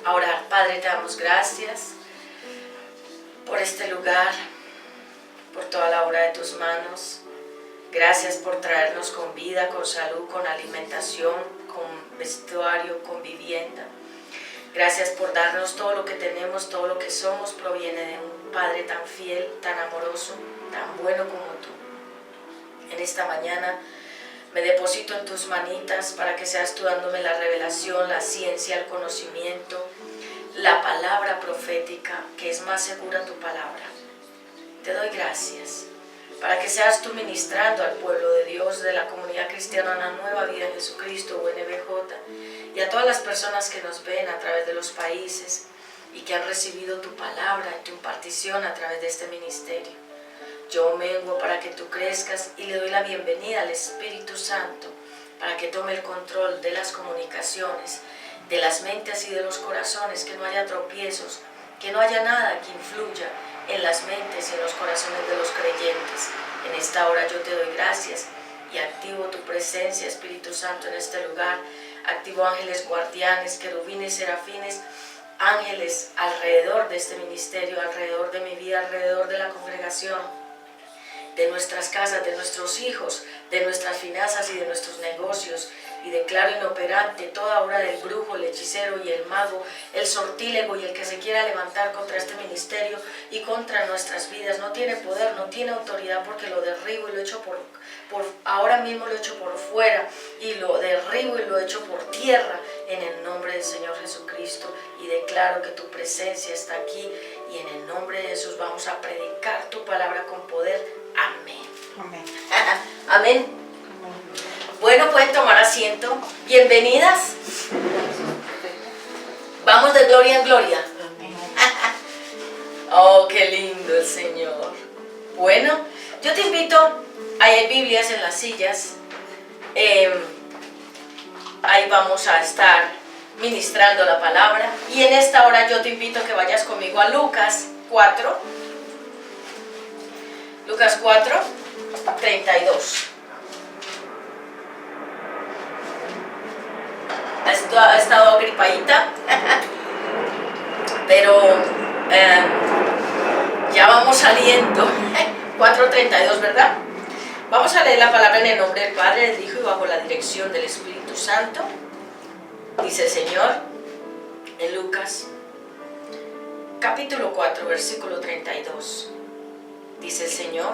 a orar. Padre, te damos gracias por este lugar, por toda la obra de tus manos. Gracias por traernos con vida, con salud, con alimentación, con vestuario, con vivienda. Gracias por darnos todo lo que tenemos, todo lo que somos, proviene de un Padre tan fiel, tan amoroso, tan bueno como tú. En esta mañana me deposito en tus manitas para que seas tú dándome la revelación, la ciencia, el conocimiento, la palabra profética, que es más segura tu palabra. Te doy gracias para que seas tú ministrando al pueblo de Dios, de la comunidad cristiana, una nueva vida en Jesucristo, UNBJ, y a todas las personas que nos ven a través de los países y que han recibido tu palabra y tu impartición a través de este ministerio. Yo menguo para que tú crezcas y le doy la bienvenida al Espíritu Santo para que tome el control de las comunicaciones, de las mentes y de los corazones, que no haya tropiezos, que no haya nada que influya en las mentes y en los corazones de los creyentes. En esta hora yo te doy gracias y activo tu presencia, Espíritu Santo, en este lugar. Activo ángeles guardianes, querubines, serafines, ángeles alrededor de este ministerio, alrededor de mi vida, alrededor de la congregación, de nuestras casas, de nuestros hijos, de nuestras finanzas y de nuestros negocios. Y declaro inoperante toda obra del brujo, el hechicero y el mago, el sortílego y el que se quiera levantar contra este ministerio y contra nuestras vidas. No tiene poder, no tiene autoridad, porque lo derribo y lo echo ahora mismo lo echo por fuera y lo derribo y lo echo por tierra en el nombre del Señor Jesucristo. Y declaro que tu presencia está aquí y en el nombre de Jesús vamos a predicar tu palabra con poder. Amén. Amén. Amén. Bueno, pueden tomar asiento. Bienvenidas. Vamos de gloria en gloria. Oh, qué lindo el Señor. Bueno, yo te invito, hay Biblias en las sillas. Ahí vamos a estar ministrando la palabra. Y en esta hora yo te invito a que vayas conmigo a Lucas 4. Lucas 4, 32. Ha estado gripadita, pero ya vamos saliendo. 4:32, ¿verdad? Vamos a leer la palabra en el nombre del Padre, del Hijo y bajo la dirección del Espíritu Santo. Dice el Señor en Lucas capítulo 4, versículo 32. Dice el Señor: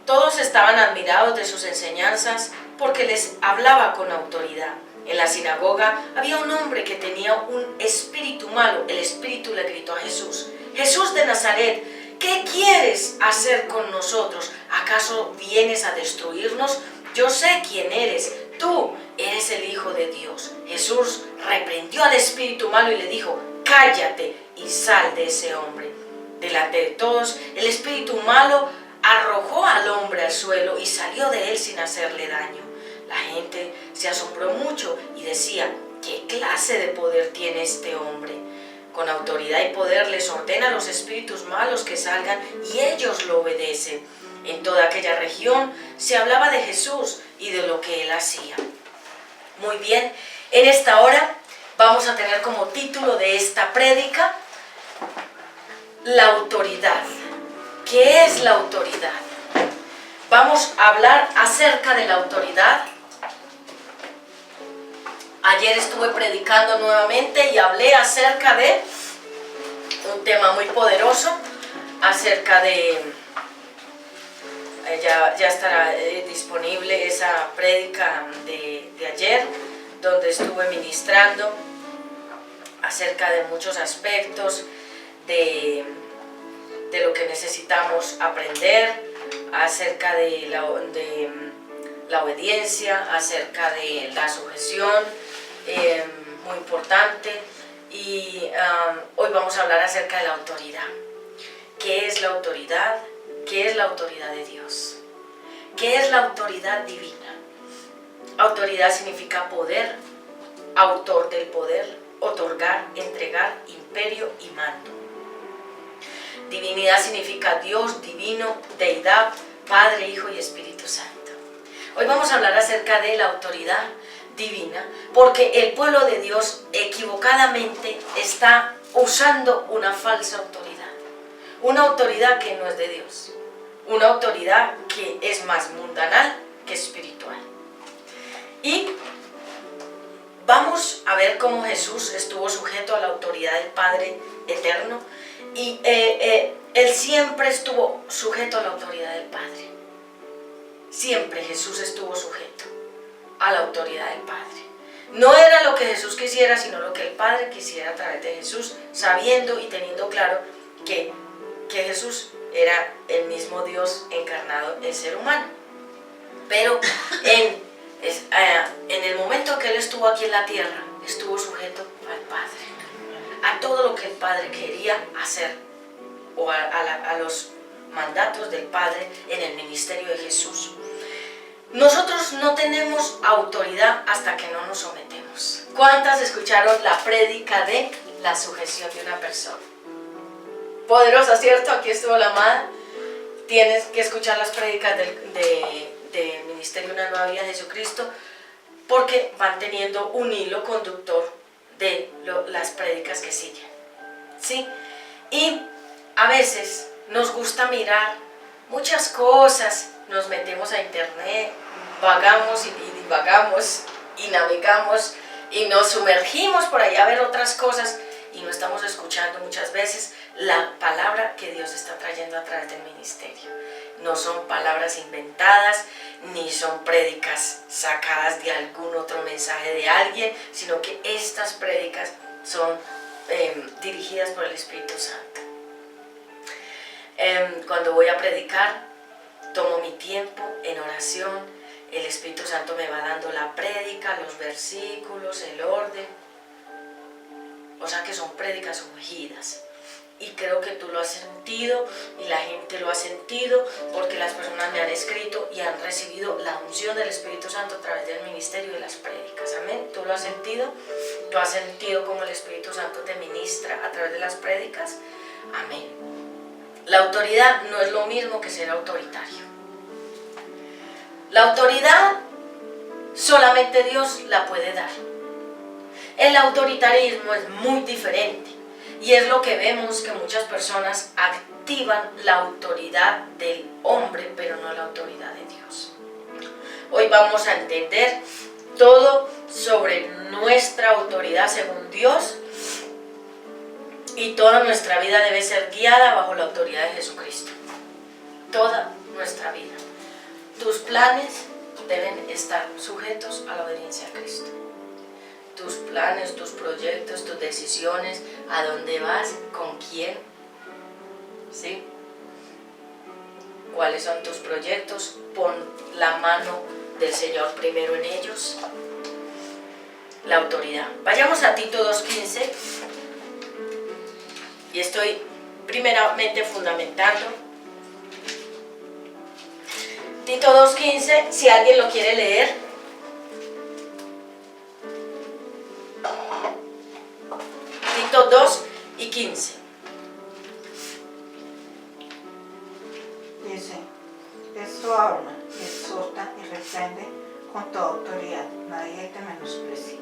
todos estaban admirados de sus enseñanzas porque les hablaba con autoridad. En la sinagoga había un hombre que tenía un espíritu malo. El espíritu le gritó a Jesús: Jesús de Nazaret, ¿qué quieres hacer con nosotros? ¿Acaso vienes a destruirnos? Yo sé quién eres. Tú eres el Hijo de Dios. Jesús reprendió al espíritu malo y le dijo: cállate y sal de ese hombre. Delante de todos, el espíritu malo arrojó al hombre al suelo y salió de él sin hacerle daño. La gente se asombró mucho y decía: ¿qué clase de poder tiene este hombre? Con autoridad y poder les ordena a los espíritus malos que salgan y ellos lo obedecen. En toda aquella región se hablaba de Jesús y de lo que él hacía. Muy bien, en esta hora vamos a tener como título de esta prédica: la autoridad. ¿Qué es la autoridad? Vamos a hablar acerca de la autoridad. Ayer estuve predicando nuevamente y hablé acerca de un tema muy poderoso, acerca de, ya estará disponible esa prédica de ayer, donde estuve ministrando acerca de muchos aspectos de lo que necesitamos aprender, acerca de la obediencia, acerca de la sujeción, muy importante. Y hoy vamos a hablar acerca de la autoridad. ¿Qué es la autoridad? ¿Qué es la autoridad de Dios? ¿Qué es la autoridad divina? Autoridad significa poder, autor del poder, otorgar, entregar, imperio y mando. Divinidad significa Dios, divino, deidad, Padre, Hijo y Espíritu Santo. Hoy vamos a hablar acerca de la autoridad divina, porque el pueblo de Dios equivocadamente está usando una falsa autoridad, una autoridad que no es de Dios, una autoridad que es más mundanal que espiritual. Y vamos a ver cómo Jesús estuvo sujeto a la autoridad del Padre eterno, y Él siempre estuvo sujeto a la autoridad del Padre. Siempre Jesús estuvo sujeto a la autoridad del Padre. No era lo que Jesús quisiera, sino lo que el Padre quisiera a través de Jesús, sabiendo y teniendo claro que Jesús era el mismo Dios encarnado en ser humano. Pero en el momento que Él estuvo aquí en la tierra, estuvo sujeto al Padre, a todo lo que el Padre quería hacer, o a los mandatos del Padre en el ministerio de Jesús. Nosotros no tenemos autoridad hasta que no nos sometemos. ¿Cuántas escucharon la prédica de la sujeción de una persona? Poderosa, ¿cierto? Aquí estuvo la amada. Tienes que escuchar las prédicas del Ministerio Una Nueva Vida de Jesucristo, porque van teniendo un hilo conductor de las prédicas que siguen, ¿sí? Y a veces nos gusta mirar muchas cosas, nos metemos a internet, vagamos y divagamos y navegamos y nos sumergimos por allá a ver otras cosas, y no estamos escuchando muchas veces la palabra que Dios está trayendo a través del ministerio. No son palabras inventadas, ni son prédicas sacadas de algún otro mensaje de alguien, sino que estas prédicas son dirigidas por el Espíritu Santo. Cuando voy a predicar, tomo mi tiempo en oración, el Espíritu Santo me va dando la prédica, los versículos, el orden. O sea que son prédicas ungidas. Y creo que tú lo has sentido y la gente lo ha sentido, porque las personas me han escrito y han recibido la unción del Espíritu Santo a través del ministerio de las prédicas. Amén. ¿Tú lo has sentido? ¿Tú has sentido cómo el Espíritu Santo te ministra a través de las prédicas? Amén. La autoridad no es lo mismo que ser autoritario. La autoridad solamente Dios la puede dar. El autoritarismo es muy diferente, y es lo que vemos, que muchas personas activan la autoridad del hombre, pero no la autoridad de Dios. Hoy vamos a entender todo sobre nuestra autoridad según Dios, y toda nuestra vida debe ser guiada bajo la autoridad de Jesucristo. Toda nuestra vida. Tus planes deben estar sujetos a la obediencia a Cristo. Tus planes, tus proyectos, tus decisiones, a dónde vas, con quién, ¿sí? ¿Cuáles son tus proyectos? Pon la mano del Señor primero en ellos. La autoridad. Vayamos a Tito 2:15, y estoy primeramente fundamentando. Tito 2:15, si alguien lo quiere leer. Tito 2:15. Dice: esto habla, exhorta y reprende con toda autoridad, nadie te menosprecie.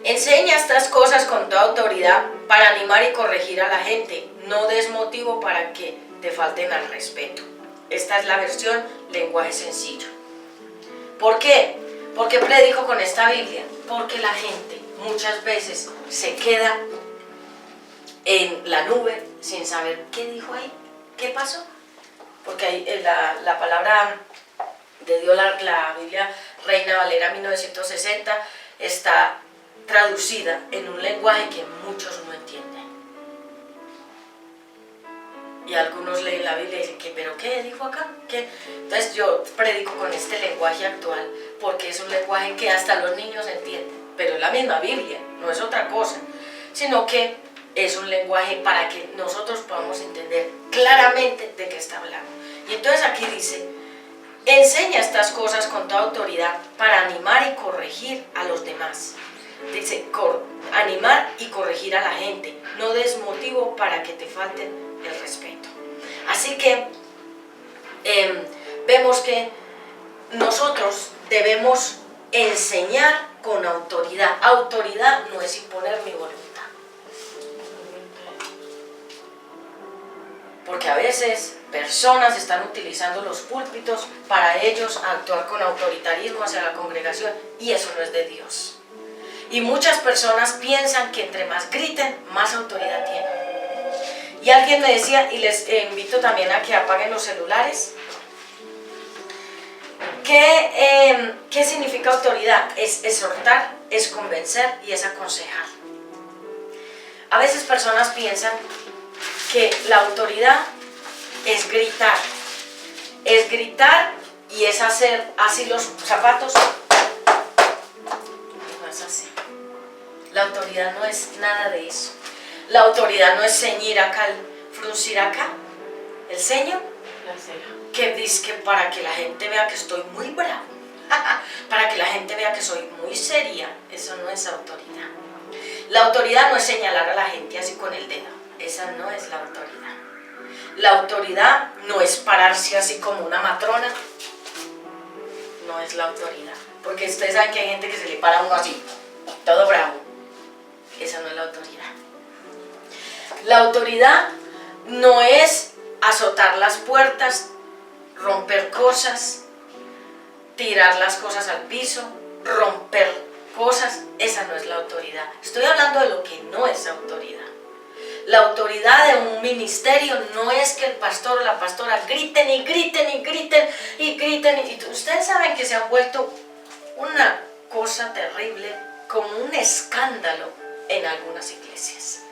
Enseña estas cosas con toda autoridad para animar y corregir a la gente. No des motivo para que te falten al respeto. Esta es la versión lenguaje sencillo. ¿Por qué? ¿Por qué predico con esta Biblia? Porque la gente muchas veces se queda en la nube sin saber qué dijo ahí, qué pasó. Porque ahí, la palabra de Dios, la Biblia Reina Valera 1960, está traducida en un lenguaje que muchos no entienden. Y algunos leen la Biblia y dicen, ¿pero qué dijo acá? ¿Qué? Entonces yo predico con este lenguaje actual, porque es un lenguaje que hasta los niños entienden. Pero es la misma Biblia, no es otra cosa, sino que es un lenguaje para que nosotros podamos entender claramente de qué está hablando. Y entonces aquí dice: enseña estas cosas con toda autoridad para animar y corregir a los demás. Dice, animar y corregir a la gente. No des motivo para que te falten el respeto. Así que vemos que nosotros debemos enseñar con autoridad. Autoridad no es imponer mi voluntad. Porque a veces personas están utilizando los púlpitos para ellos actuar con autoritarismo hacia la congregación, y eso no es de Dios. Y muchas personas piensan que entre más griten, más autoridad tienen. Y alguien me decía, y les invito también a que apaguen los celulares, ¿qué significa autoridad? Es exhortar, es convencer y es aconsejar. A veces personas piensan que la autoridad es gritar y es hacer así los zapatos. No es así. La autoridad no es nada de eso. La autoridad no es ceñir acá, fruncir acá el ceño, que dice que para que la gente vea que estoy muy bravo, para que la gente vea que soy muy seria. Eso no es autoridad. La autoridad no es señalar a la gente así con el dedo. Esa no es la autoridad. La autoridad no es pararse así como una matrona. No es la autoridad. Porque ustedes saben que hay gente que se le para a uno así, todo bravo. Esa no es la autoridad. La autoridad no es azotar las puertas, romper cosas, tirar las cosas al piso, romper cosas. Esa no es la autoridad. Estoy hablando de lo que no es autoridad. La autoridad de un ministerio no es que el pastor o la pastora griten y griten y griten y griten. Y ustedes saben que se han vuelto una cosa terrible, como un escándalo en algunas iglesias,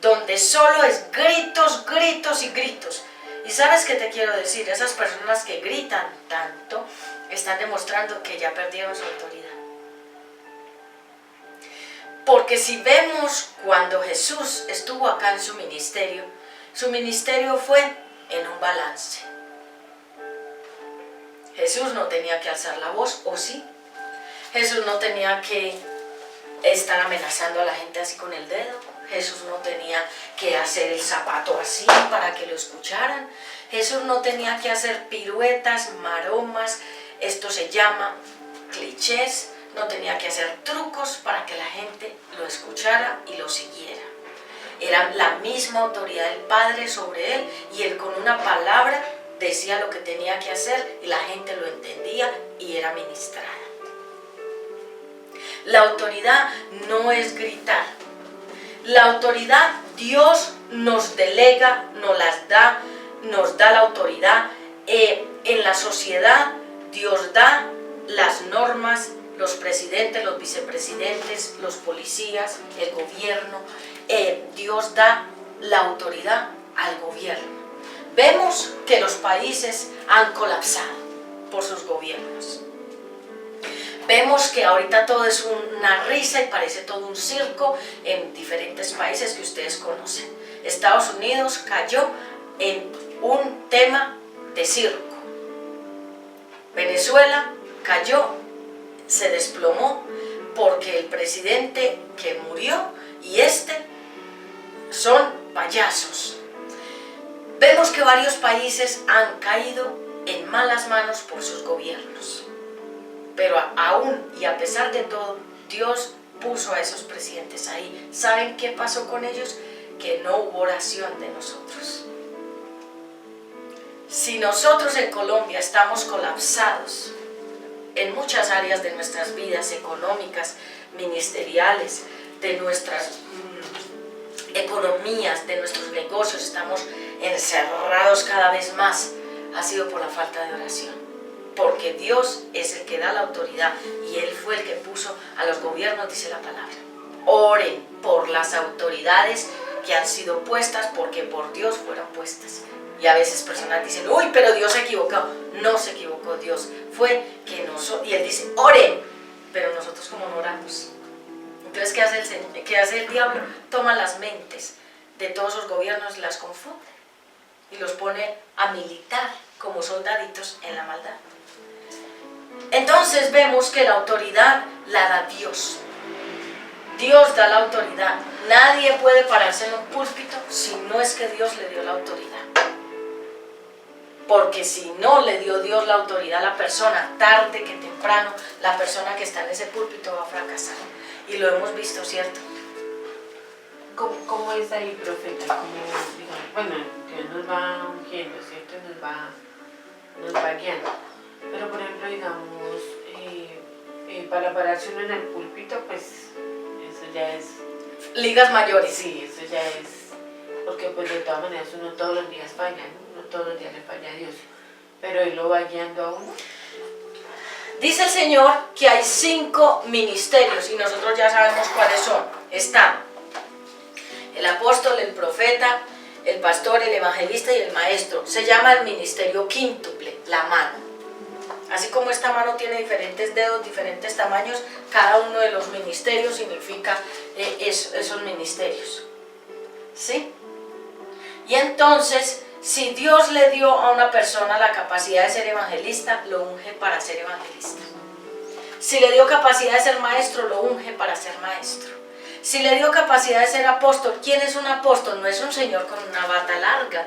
donde solo es gritos, gritos y gritos. Y ¿sabes qué te quiero decir? Esas personas que gritan tanto están demostrando que ya perdieron su autoridad. Porque si vemos cuando Jesús estuvo acá en su ministerio fue en un balance. Jesús no tenía que alzar la voz, ¿o sí? Jesús no tenía que estar amenazando a la gente así con el dedo. Jesús no tenía que hacer el zapato así para que lo escucharan. Jesús no tenía que hacer piruetas, maromas, esto se llama clichés. No tenía que hacer trucos para que la gente lo escuchara y lo siguiera. Era la misma autoridad del Padre sobre él, y él con una palabra decía lo que tenía que hacer y la gente lo entendía y era ministrada. La autoridad no es gritar. La autoridad Dios nos delega, nos da la autoridad. En la sociedad Dios da las normas, los presidentes, los vicepresidentes, los policías, el gobierno. Dios da la autoridad al gobierno. Vemos que los países han colapsado por sus gobiernos. Vemos que ahorita todo es una risa y parece todo un circo en diferentes países que ustedes conocen. Estados Unidos cayó en un tema de circo. Venezuela cayó, se desplomó porque el presidente que murió y son payasos. Vemos que varios países han caído en malas manos por sus gobiernos. Pero aún y a pesar de todo, Dios puso a esos presidentes ahí. ¿Saben qué pasó con ellos? Que no hubo oración de nosotros. Si nosotros en Colombia estamos colapsados en muchas áreas de nuestras vidas económicas, ministeriales, de nuestras economías, de nuestros negocios, estamos encerrados cada vez más, ha sido por la falta de oración. Porque Dios es el que da la autoridad y Él fue el que puso a los gobiernos, dice la palabra. Oren por las autoridades que han sido puestas, porque por Dios fueron puestas. Y a veces personas dicen, uy, pero Dios se equivocó. No se equivocó Dios, fue que nosotros, y Él dice, oren, pero nosotros como no oramos. Entonces, ¿qué hace el diablo? Toma las mentes de todos los gobiernos y las confunde y los pone a militar como soldaditos en la maldad. Entonces vemos que la autoridad la da Dios. Dios da la autoridad. Nadie puede pararse en un púlpito si no es que Dios le dio la autoridad. Porque si no le dio Dios la autoridad a la persona, tarde que temprano, la persona que está en ese púlpito va a fracasar. Y lo hemos visto, ¿cierto? ¿Cómo es ahí, profeta? Digamos, bueno, Dios nos va ungiendo, ¿cierto? Nos va guiando. Pero, por ejemplo, digamos, para pararse uno en el púlpito, pues eso ya es... Ligas mayores. Sí, eso ya es... Porque pues de todas maneras uno todos los días falla, ¿no? Uno todos los días le falla a Dios. Pero Él lo va guiando a uno. Dice el Señor que hay 5 ministerios y nosotros ya sabemos cuáles son. Está el apóstol, el profeta, el pastor, el evangelista y el maestro. Se llama el ministerio quíntuple, la mano. Así como esta mano tiene diferentes dedos, diferentes tamaños, cada uno de los ministerios significa esos ministerios. ¿Sí? Y entonces, si Dios le dio a una persona la capacidad de ser evangelista, lo unge para ser evangelista. Si le dio capacidad de ser maestro, lo unge para ser maestro. Si le dio capacidad de ser apóstol, ¿quién es un apóstol? No es un señor con una bata larga.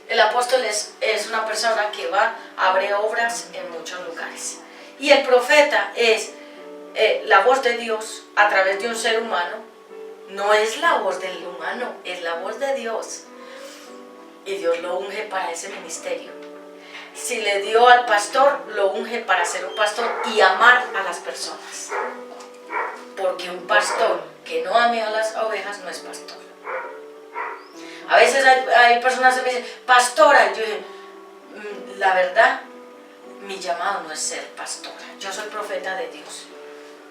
El apóstol es una persona que va, abre obras en muchos lugares. Y el profeta es la voz de Dios a través de un ser humano. No es la voz del humano, es la voz de Dios. Y Dios lo unge para ese ministerio. Si le dio al pastor, lo unge para ser un pastor y amar a las personas. Porque un pastor que no ame a las ovejas no es pastor. A veces hay personas que me dicen, pastora, y yo digo, la verdad, mi llamado no es ser pastora, yo soy profeta de Dios.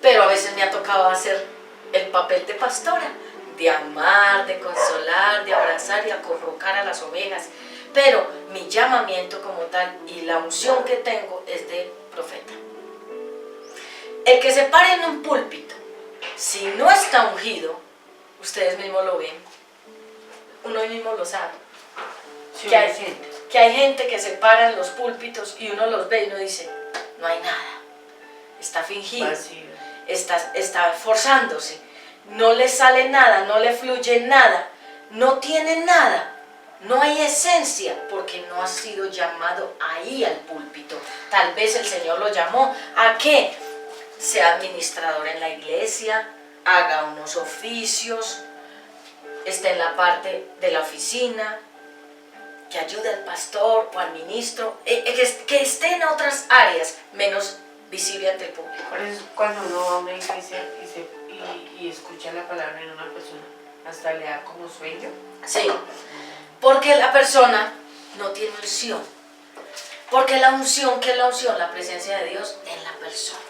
Pero a veces me ha tocado hacer el papel de pastora, de amar, de consolar, de abrazar y acurrucar a las ovejas. Pero mi llamamiento como tal y la unción que tengo es de profeta. El que se pare en un púlpito, si no está ungido, ustedes mismos lo ven, uno mismo lo sabe. Sí, Que hay gente que se para en los púlpitos y uno los ve y uno dice, no hay nada, está fingido, está esforzándose, no le sale nada, no le fluye nada, no tiene nada, no hay esencia, porque no ha sido llamado ahí al púlpito. Tal vez el Señor lo llamó a que sea administrador en la iglesia, haga unos oficios, esté en la parte de la oficina, que ayude al pastor o al ministro, que esté en otras áreas menos visible ante el público. Por eso cuando uno va a una iglesia y escucha la palabra en una persona, hasta le da como sueño. Sí, porque la persona no tiene unción. Porque la unción, ¿qué es la unción? La presencia de Dios en la persona.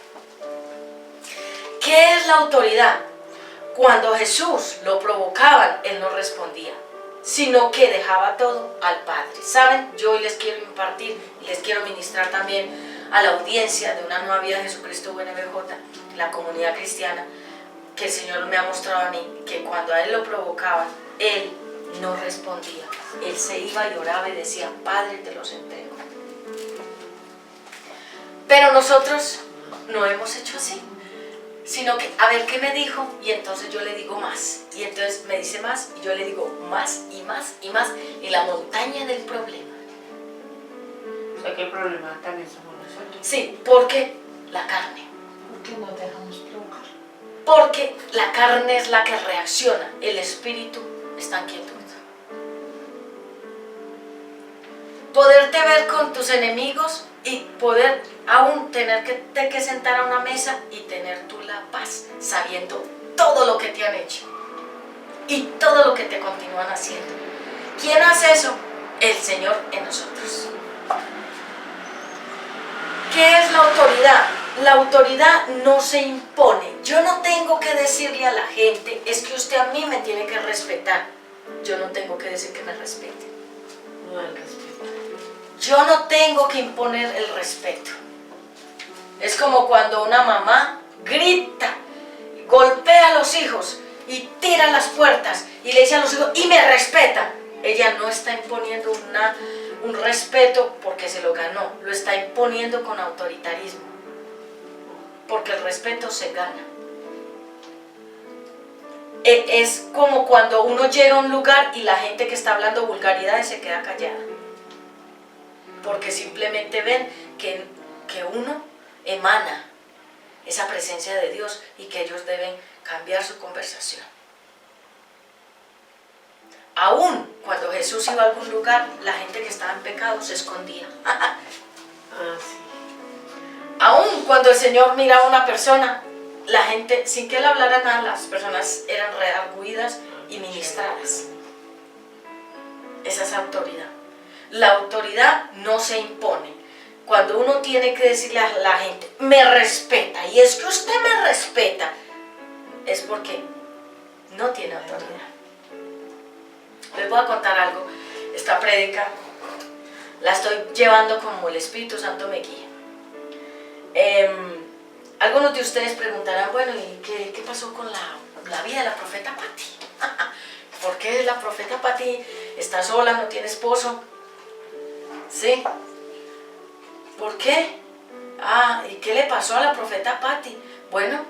¿Qué es la autoridad? Cuando Jesús lo provocaban, Él no respondía, sino que dejaba todo al Padre. ¿Saben? Yo hoy les quiero impartir y les quiero ministrar también a la audiencia de Una Nueva Vida de Jesucristo UNBJ, la comunidad cristiana, que el Señor me ha mostrado a mí, que cuando a Él lo provocaban, Él no respondía. Él se iba y oraba y decía, Padre, te los entrego. Pero nosotros no hemos hecho así, sino que a ver qué me dijo y entonces yo le digo más, y entonces me dice más y yo le digo más y más y más, y la montaña del problema. O sea que el problema también somos nosotros. Sí, porque la carne. Porque nos dejamos provocar. Porque la carne es la que reacciona, el espíritu está en quietud. Poderte ver con tus enemigos y poder aún tener que sentar a una mesa y tener tú la paz, sabiendo todo lo que te han hecho y todo lo que te continúan haciendo. ¿Quién hace eso? El Señor en nosotros. ¿Qué es la autoridad? La autoridad no se impone. Yo no tengo que decirle a la gente, es que usted a mí me tiene que respetar. Yo no tengo que decir que me respete. No hay respeto. Yo no tengo que imponer el respeto. Es como cuando una mamá grita, golpea a los hijos y tira las puertas y le dice a los hijos, y me respeta. Ella no está imponiendo un respeto porque se lo ganó, lo está imponiendo con autoritarismo. Porque el respeto se gana. Es como cuando uno llega a un lugar y la gente que está hablando vulgaridades se queda callada. porque simplemente ven que uno emana esa presencia de Dios y que ellos deben cambiar su conversación. Aún cuando Jesús iba a algún lugar, la gente que estaba en pecado se escondía. Sí. Aún cuando el Señor miraba a una persona, la gente, sin que él hablara nada, las personas eran redargüidas y ministradas. Esa es autoridad. La autoridad no se impone. Cuando uno tiene que decirle a la gente, me respeta, y es que usted me respeta, es porque no tiene autoridad. Les voy a contar algo. Esta prédica la estoy llevando como el Espíritu Santo me guía. Algunos de ustedes preguntarán, bueno, ¿y qué pasó con la vida de la profeta Patti? ¿Por qué la profeta Patti está sola, no tiene esposo? ¿Sí? ¿Por qué? ¿Y qué le pasó a la profeta Patti? Bueno,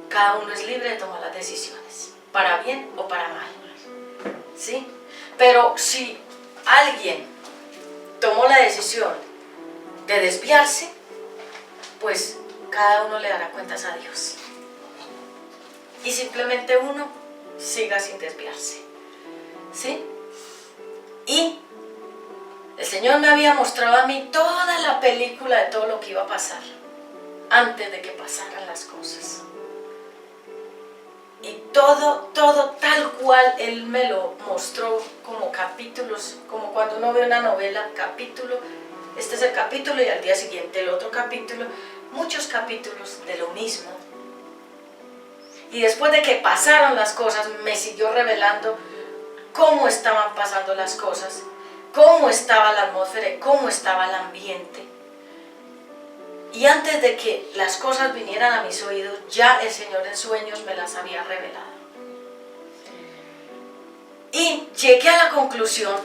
cada uno es libre de tomar las decisiones, para bien o para mal. ¿Sí? Pero si alguien tomó la decisión de desviarse, pues cada uno le dará cuentas a Dios. Y simplemente uno siga sin desviarse. ¿Sí? Y el Señor me había mostrado a mí toda la película de todo lo que iba a pasar antes de que pasaran las cosas. Y todo tal cual Él me lo mostró como capítulos, como cuando uno ve una novela, capítulo, este es el capítulo y al día siguiente el otro capítulo, muchos capítulos de lo mismo. Y después de que pasaron las cosas, me siguió revelando cómo estaban pasando las cosas, cómo estaba la atmósfera, cómo estaba el ambiente. Y antes de que las cosas vinieran a mis oídos, ya el Señor en sueños me las había revelado. Y llegué a la conclusión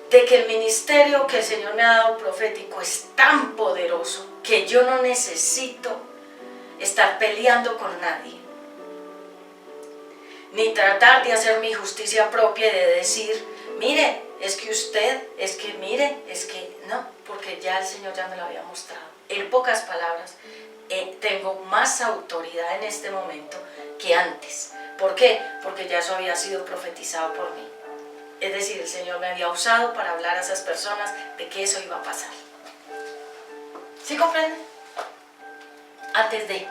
de que el ministerio que el Señor me ha dado profético es tan poderoso que yo no necesito estar peleando con nadie, ni tratar de hacer mi justicia propia y de decir, mire, es que usted, es que mire, es que no, porque ya el Señor ya me lo había mostrado. En pocas palabras, tengo más autoridad en este momento que antes. ¿Por qué? Porque ya eso había sido profetizado por mí. Es decir, el Señor me había usado para hablar a esas personas de que eso iba a pasar. ¿Sí comprenden? Antes de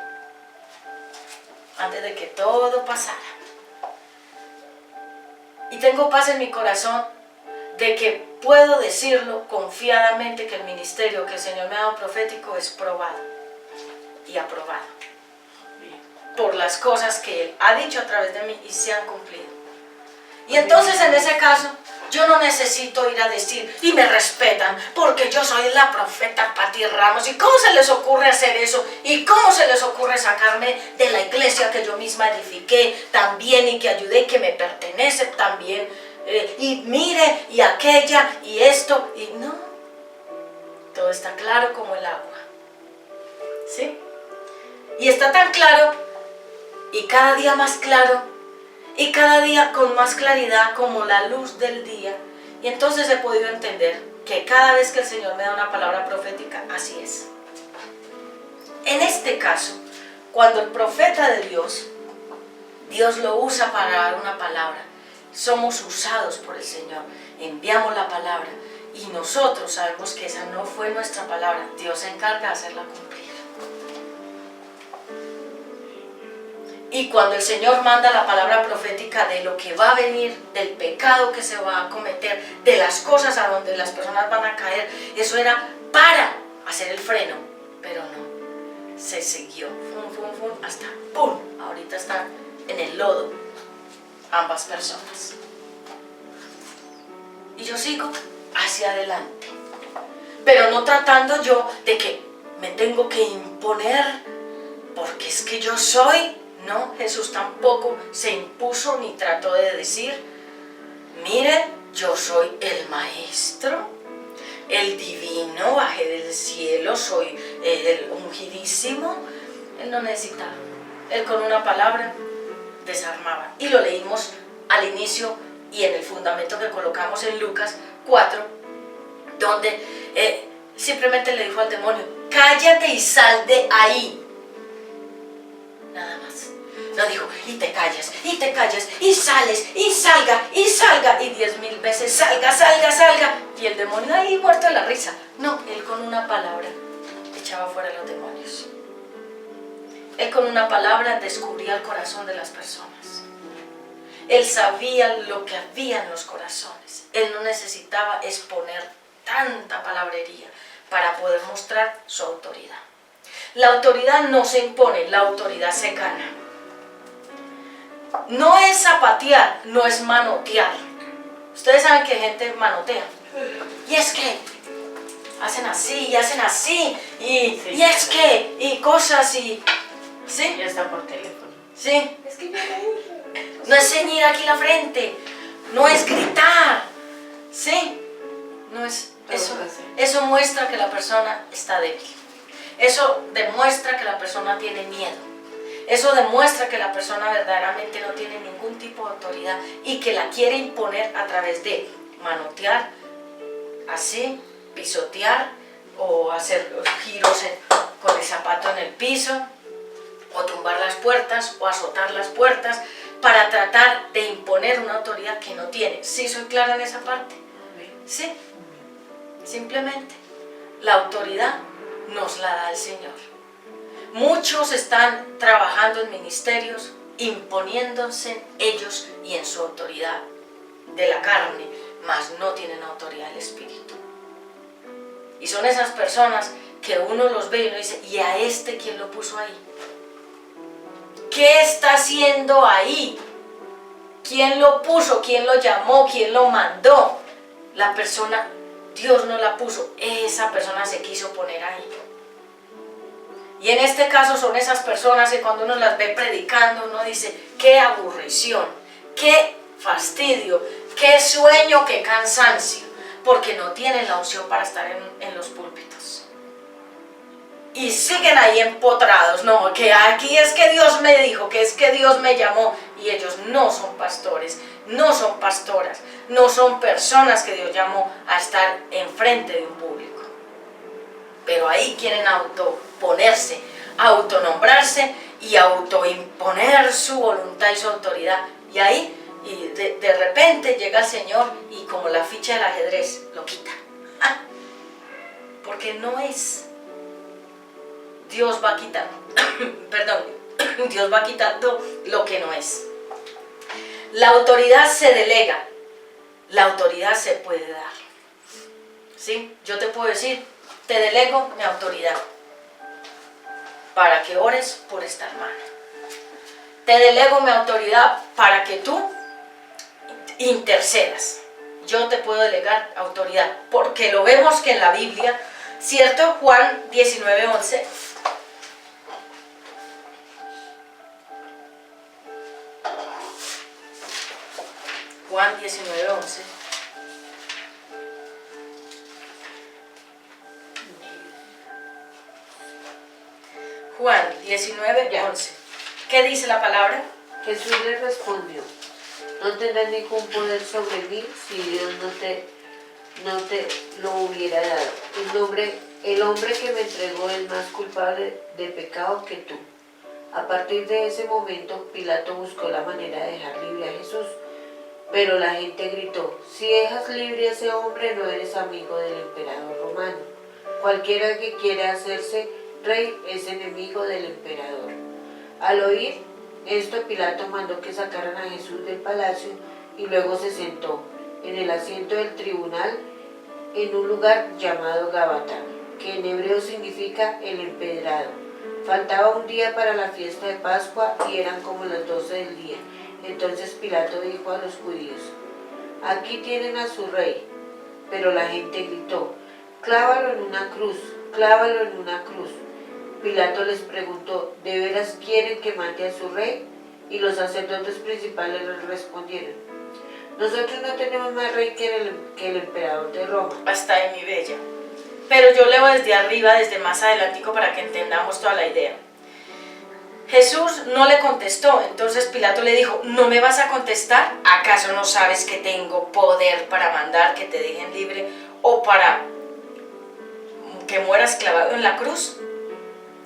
que todo pasara. Y tengo paz en mi corazón de que puedo decirlo confiadamente que el ministerio que el Señor me ha dado profético es probado y aprobado por las cosas que Él ha dicho a través de mí y se han cumplido. Y entonces en ese caso yo no necesito ir a decir y me respetan porque yo soy la profeta Patti Ramos, y cómo se les ocurre hacer eso y cómo se les ocurre sacarme de la iglesia que yo misma edifiqué también y que ayudé y que me pertenece también. Y mire, y aquella, y esto, y no. Todo está claro como el agua. ¿Sí? Y está tan claro, y cada día más claro, y cada día con más claridad como la luz del día. Y entonces he podido entender que cada vez que el Señor me da una palabra profética, así es. En este caso, cuando el profeta de Dios lo usa para dar una palabra, somos usados por el Señor, enviamos la palabra y nosotros sabemos que esa no fue nuestra palabra, Dios se encarga de hacerla cumplir. Y cuando el Señor manda la palabra profética de lo que va a venir, del pecado que se va a cometer, de las cosas a donde las personas van a caer, eso era para hacer el freno, pero no, se siguió, hasta ¡pum! Ahorita están en el lodo ambas personas. Y yo sigo hacia adelante, pero no tratando yo de que me tengo que imponer porque es que yo soy. No, Jesús tampoco se impuso ni trató de decir, miren, yo soy el maestro, el divino, bajé del cielo, soy el ungidísimo. Él no necesitaba, él con una palabra desarmaba. Y lo leímos al inicio y en el fundamento que colocamos en Lucas 4, donde simplemente le dijo al demonio, cállate y sal de ahí. Nada más. No dijo, y te callas, y sales, y salga, y 10.000 veces salga. Y el demonio ahí muerto de la risa. No, él con una palabra echaba fuera a los demonios. Él con una palabra descubría el corazón de las personas. Él sabía lo que había en los corazones. Él no necesitaba exponer tanta palabrería para poder mostrar su autoridad. La autoridad no se impone, la autoridad se gana. No es zapatear, no es manotear. Ustedes saben que gente manotea. Y es que hacen así, y hacen así, y es que, y cosas, y... ¿Sí? Ya está por teléfono. Sí. Es que yo le dije. No es ceñir aquí la frente, no es gritar. ¿Sí? No es... Eso muestra que la persona está débil. Eso demuestra que la persona tiene miedo. Eso demuestra que la persona verdaderamente no tiene ningún tipo de autoridad y que la quiere imponer a través de manotear, así, pisotear o hacer giros con el zapato en el piso o tumbar las puertas o azotar las puertas para tratar de imponer una autoridad que no tiene. ¿Sí soy clara en esa parte? Sí. Simplemente la autoridad nos la da el Señor. Muchos están trabajando en ministerios, imponiéndose ellos y en su autoridad de la carne, mas no tienen autoridad del Espíritu. Y son esas personas que uno los ve y uno dice, ¿y a este quién lo puso ahí? ¿Qué está haciendo ahí? ¿Quién lo puso? ¿Quién lo llamó? ¿Quién lo mandó? La persona, Dios no la puso, esa persona se quiso poner ahí. Y en este caso son esas personas que cuando uno las ve predicando, uno dice, qué aburrición, qué fastidio, qué sueño, qué cansancio, porque no tienen la unción para estar en los púlpitos. Y siguen ahí empotrados, no, que aquí es que Dios me dijo, que es que Dios me llamó, y ellos no son pastores, no son pastoras, no son personas que Dios llamó a estar enfrente de un público. Pero ahí quieren autoponerse, autonombrarse y autoimponer su voluntad y su autoridad. Y ahí, de repente llega el Señor y como la ficha del ajedrez, lo quita. Porque no es. Dios va quitando, perdón, Dios va quitando lo que no es. La autoridad se delega, la autoridad se puede dar. ¿Sí? Yo te puedo decir, te delego mi autoridad para que ores por esta hermana. Te delego mi autoridad para que tú intercedas. Yo te puedo delegar autoridad, porque lo vemos que en la Biblia, ¿cierto? Juan 19:11. Juan 19:11. Juan 19:11. ¿Qué dice la palabra? Jesús le respondió, no tendrás ningún poder sobre mí si Dios no te lo hubiera dado. El hombre que me entregó es más culpable de pecado que tú. A partir de ese momento, Pilato buscó la manera de dejar libre a Jesús, pero la gente gritó, si dejas libre a ese hombre no eres amigo del emperador romano. Cualquiera que quiera hacerse rey es enemigo del emperador. Al oír esto, Pilato mandó que sacaran a Jesús del palacio y luego se sentó en el asiento del tribunal en un lugar llamado Gábata, que en hebreo significa el empedrado. Faltaba un día para la fiesta de Pascua y eran como las 12 del día. Entonces Pilato dijo a los judíos, aquí tienen a su rey. Pero la gente gritó, clávalo en una cruz, clávalo en una cruz. Pilato les preguntó, ¿de veras quieren que mate a su rey? Y los sacerdotes principales les respondieron, nosotros no tenemos más rey que el emperador de Roma. Hasta ahí, mi bella. Pero yo leo desde arriba, desde más adelantico, para que entendamos toda la idea. Jesús no le contestó. Entonces Pilato le dijo, ¿no me vas a contestar? ¿Acaso no sabes que tengo poder para mandar que te dejen libre o para que mueras clavado en la cruz?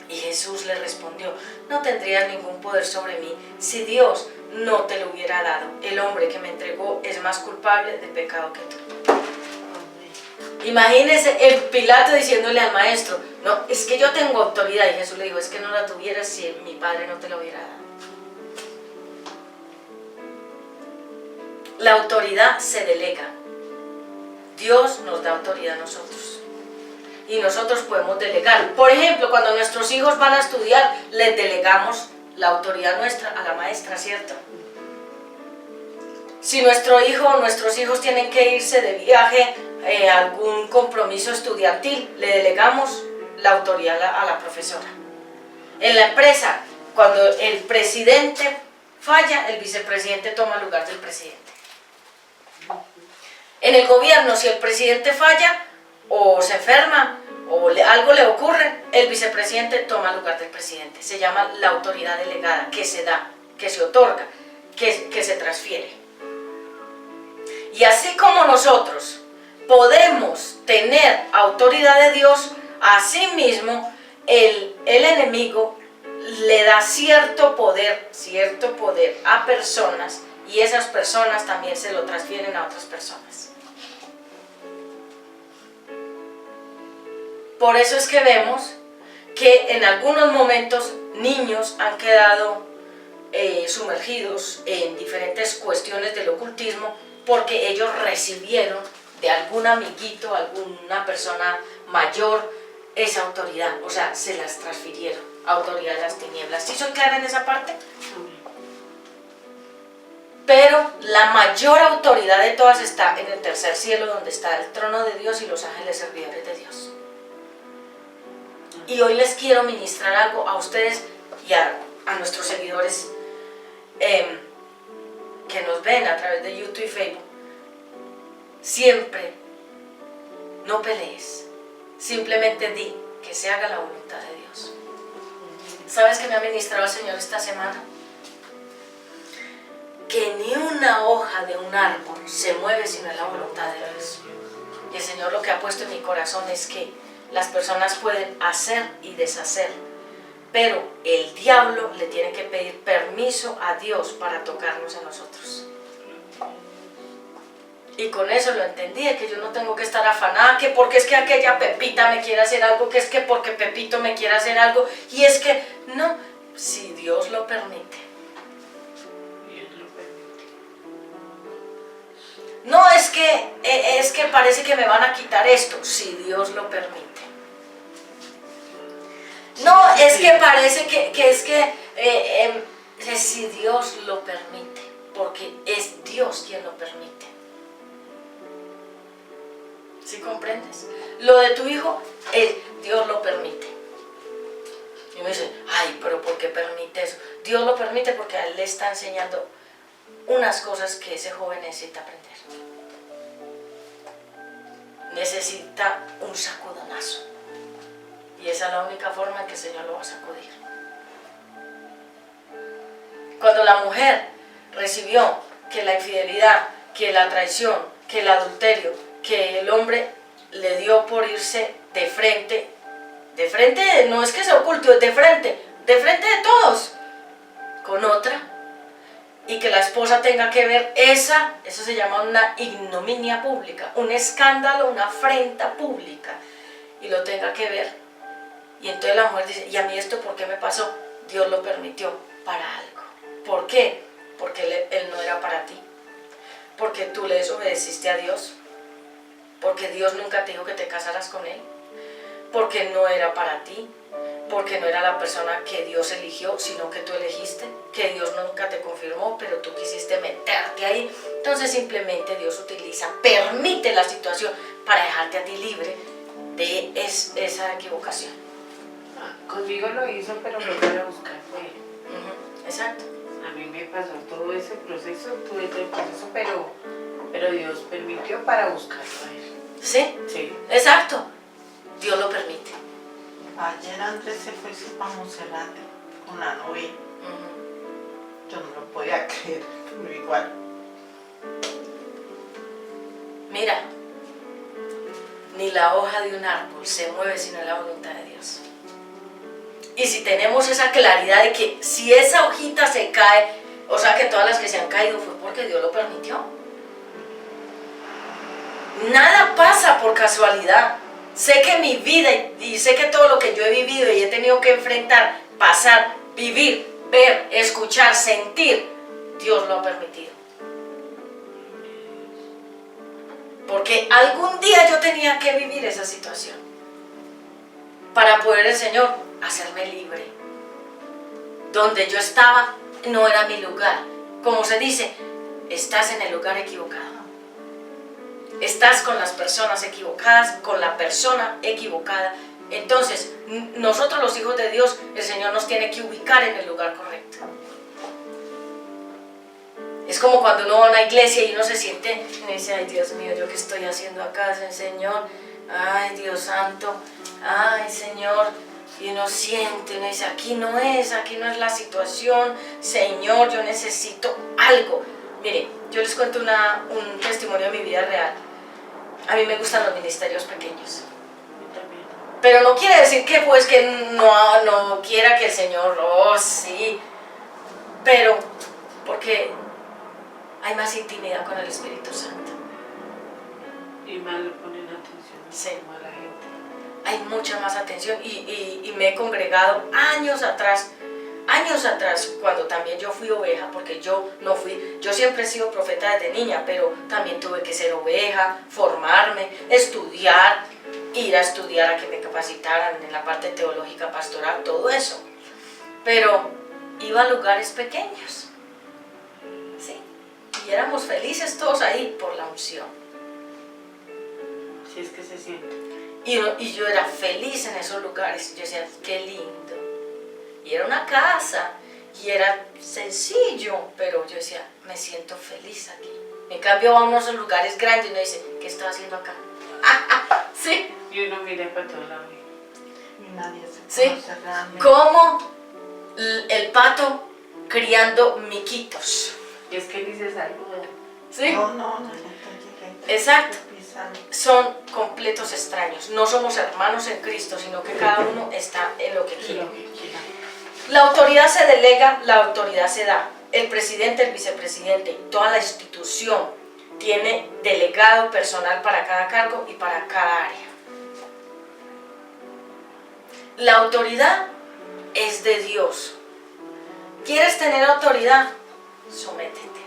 Y Jesús le respondió, no tendrías ningún poder sobre mí si Dios no te lo hubiera dado. El hombre que me entregó es más culpable de pecado que tú. Imagínese el Pilato diciéndole al maestro, no, es que yo tengo autoridad. Y Jesús le dijo, es que no la tuvieras si mi padre no te lo hubiera dado. La autoridad se delega. Dios nos da autoridad a nosotros. Y nosotros podemos delegar. Por ejemplo, cuando nuestros hijos van a estudiar, les delegamos la autoridad nuestra a la maestra, ¿cierto? Si nuestro hijo o nuestros hijos tienen que irse de viaje a algún compromiso estudiantil, le delegamos la autoridad a la profesora. En la empresa, cuando el presidente falla, el vicepresidente toma el lugar del presidente. En el gobierno, si el presidente falla o se enferma o algo le ocurre, el vicepresidente toma el lugar del presidente. Se llama la autoridad delegada, que se da, que se otorga, que se transfiere. Y así como nosotros podemos tener autoridad de Dios, asimismo el enemigo le da cierto poder a personas, y esas personas también se lo transfieren a otras personas. Por eso es que vemos que en algunos momentos niños han quedado sumergidos en diferentes cuestiones del ocultismo porque ellos recibieron de algún amiguito, alguna persona mayor, esa autoridad, o sea, se las transfirieron, autoridad de las tinieblas. ¿Sí soy clara en esa parte? Pero la mayor autoridad de todas está en el tercer cielo, donde está el trono de Dios y los ángeles servidores de Dios. Y hoy les quiero ministrar algo a ustedes y a nuestros seguidores que nos ven a través de YouTube y Facebook. Siempre no pelees, simplemente di que se haga la voluntad de Dios. ¿Sabes qué me ha ministrado el Señor esta semana? Que ni una hoja de un árbol se mueve sino en la voluntad de Dios. Y el Señor lo que ha puesto en mi corazón es que las personas pueden hacer y deshacer, pero el diablo le tiene que pedir permiso a Dios para tocarnos a nosotros. Y con eso lo entendí, de que yo no tengo que estar afanada, que porque es que aquella Pepita me quiere hacer algo, que es que porque Pepito me quiere hacer algo, y es que, no, si Dios lo permite. No, es que parece que me van a quitar esto, si Dios lo permite. No, es que parece que si Dios lo permite, porque es Dios quien lo permite. ¿Sí comprendes? Lo de tu hijo, Dios lo permite. Y me dicen, ay, pero ¿por qué permite eso? Dios lo permite porque a él le está enseñando unas cosas que ese joven necesita aprender. Necesita un sacudonazo. Y esa es la única forma en que el Señor lo va a sacudir. Cuando la mujer recibió que la infidelidad, que la traición, que el adulterio, que el hombre le dio por irse de frente, no es que se oculte, es de frente de todos, con otra, y que la esposa tenga que ver eso se llama una ignominia pública, un escándalo, una afrenta pública, y lo tenga que ver, y entonces la mujer dice, ¿y a mí esto por qué me pasó? Dios lo permitió para algo. ¿Por qué? Porque él no era para ti, porque tú le desobedeciste a Dios, porque Dios nunca te dijo que te casaras con él, porque no era para ti, porque no era la persona que Dios eligió, sino que tú elegiste, que Dios nunca te confirmó, pero tú quisiste meterte ahí. Entonces simplemente Dios permite la situación para dejarte a ti libre de esa equivocación. Conmigo lo hizo, pero no para buscar fue él. Exacto. A mí me pasó todo ese proceso, pero Dios permitió para buscarlo a él. ¿Sí? Sí. Exacto. Dios lo permite. Ayer Andrés se fue para Monserrate persona no ve. Ujú. Yo no lo podía creer, pero igual. Mira, ni la hoja de un árbol se mueve sino en la voluntad de Dios. Y si tenemos esa claridad de que si esa hojita se cae, o sea que todas las que se han caído fue porque Dios lo permitió. Nada pasa por casualidad. Sé que mi vida y sé que todo lo que yo he vivido y he tenido que enfrentar, pasar, vivir, ver, escuchar, sentir, Dios lo ha permitido. Porque algún día yo tenía que vivir esa situación para poder el Señor hacerme libre. Donde yo estaba no era mi lugar. Como se dice, estás en el lugar equivocado. Estás con las personas equivocadas, con la persona equivocada. Entonces, nosotros los hijos de Dios, el Señor nos tiene que ubicar en el lugar correcto. Es como cuando uno va a una iglesia y uno se siente y dice, ay Dios mío, ¿yo qué estoy haciendo acá, Señor? Ay Dios santo, ay Señor. Y uno siente, uno dice, aquí no es la situación, Señor, yo necesito algo. Mire, yo les cuento un testimonio de mi vida real. A mí me gustan los ministerios pequeños. Pero no quiere decir que pues que no quiera que el Señor, oh sí, pero porque hay más intimidad con el Espíritu Santo. Y más le ponen atención Sí. a la gente. Hay mucha más atención y me he congregado años atrás, cuando también yo fui oveja, porque yo siempre he sido profeta desde niña, pero también tuve que ser oveja, formarme, estudiar, ir a estudiar a que me capacitaran en la parte teológica, pastoral, todo eso. Pero iba a lugares pequeños, ¿sí? Y éramos felices todos ahí por la unción. Si es que se siente. Y yo era feliz en esos lugares. Yo decía, qué lindo. Y era una casa, y era sencillo, pero yo decía, me siento feliz aquí. En cambio, va a unos lugares grandes y uno dice, ¿qué estaba haciendo acá? ¿Sí? Y uno mira para todos lados. Y nadie se ¿Sí? conoce realmente. Como el pato criando miquitos. Y es que ni se saluda. ¿Sí? No, la gente llega. Exacto. Pisan. Son completos extraños. No somos hermanos en Cristo, sino que cada uno está en lo que quiere. Lo que quiera. La autoridad se delega, la autoridad se da. El presidente, el vicepresidente y toda la institución tiene delegado personal para cada cargo y para cada área. La autoridad es de Dios. ¿Quieres tener autoridad? Sométete.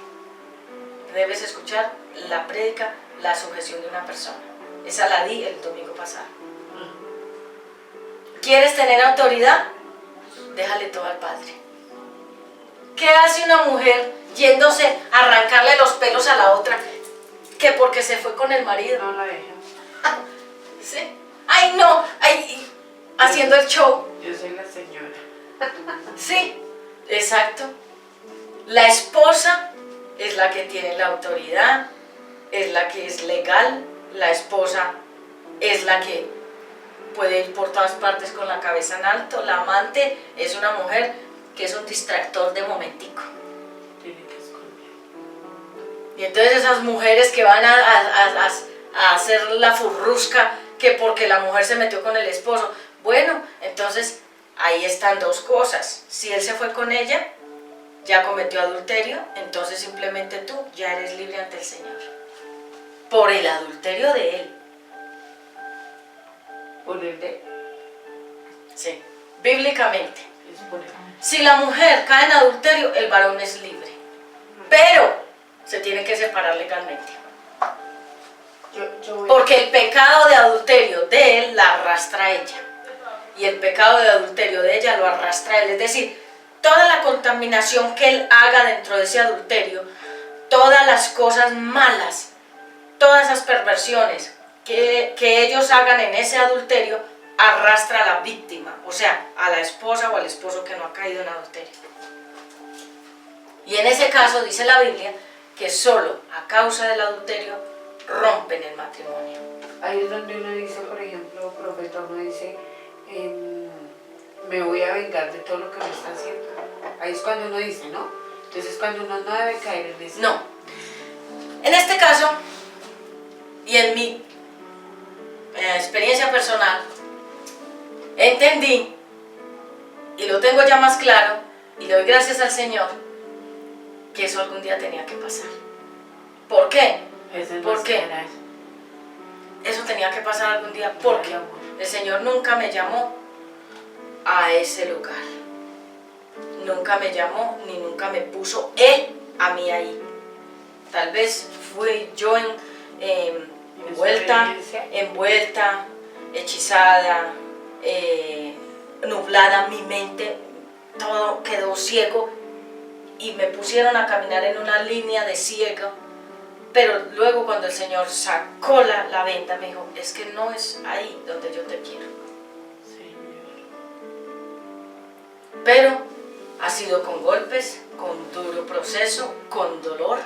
Debes escuchar la prédica, la sujeción de una persona. Esa la di el domingo pasado. ¿Quieres tener autoridad? Déjale todo al Padre. ¿Qué hace una mujer yéndose a arrancarle los pelos a la otra? Que porque se fue con el marido. No la deja. ¿Sí? ¡Ay, no! ¡Ay! Haciendo el show. Yo soy la señora. Sí, exacto. La esposa es la que tiene la autoridad, es la que es legal. La esposa es la que puede ir por todas partes con la cabeza en alto. La amante es una mujer que es un distractor de momentico. Tiene que esconder. Y entonces esas mujeres que van a hacer la furrusca que porque la mujer se metió con el esposo. Bueno, entonces ahí están dos cosas. Si él se fue con ella, ya cometió adulterio, entonces simplemente tú ya eres libre ante el Señor. Por el adulterio de él. Por el de. Sí, bíblicamente. Es por el. Si la mujer cae en adulterio, el varón es libre. Pero se tiene que separar legalmente. Yo voy Porque el pecado de adulterio de él la arrastra a ella. Y el pecado de adulterio de ella lo arrastra a él. Es decir, toda la contaminación que él haga dentro de ese adulterio, todas las cosas malas, todas esas perversiones que ellos hagan en ese adulterio, arrastra a la víctima, o sea, a la esposa o al esposo que no ha caído en adulterio. Y en ese caso dice la Biblia que solo a causa del adulterio rompen el matrimonio. Ahí es donde uno dice, por ejemplo, profeta, uno dice, me voy a vengar de todo lo que me está haciendo. Ahí es cuando uno dice, ¿no? Entonces es cuando uno no debe caer en eso. No. En este caso, y en mi experiencia personal, entendí, y lo tengo ya más claro, y le doy gracias al Señor, que eso algún día tenía que pasar. ¿Por qué? ¿Por qué? Eso tenía que pasar algún día, porque el Señor nunca me llamó a ese lugar. Nunca me llamó, ni nunca me puso Él a mí ahí. Tal vez fui yo envuelta, hechizada, nublada mi mente, todo quedó ciego y me pusieron a caminar en una línea de ciego. Pero luego cuando el Señor sacó la venda, me dijo, es que no es ahí donde yo te quiero. Pero ha sido con golpes, con duro proceso, con dolor,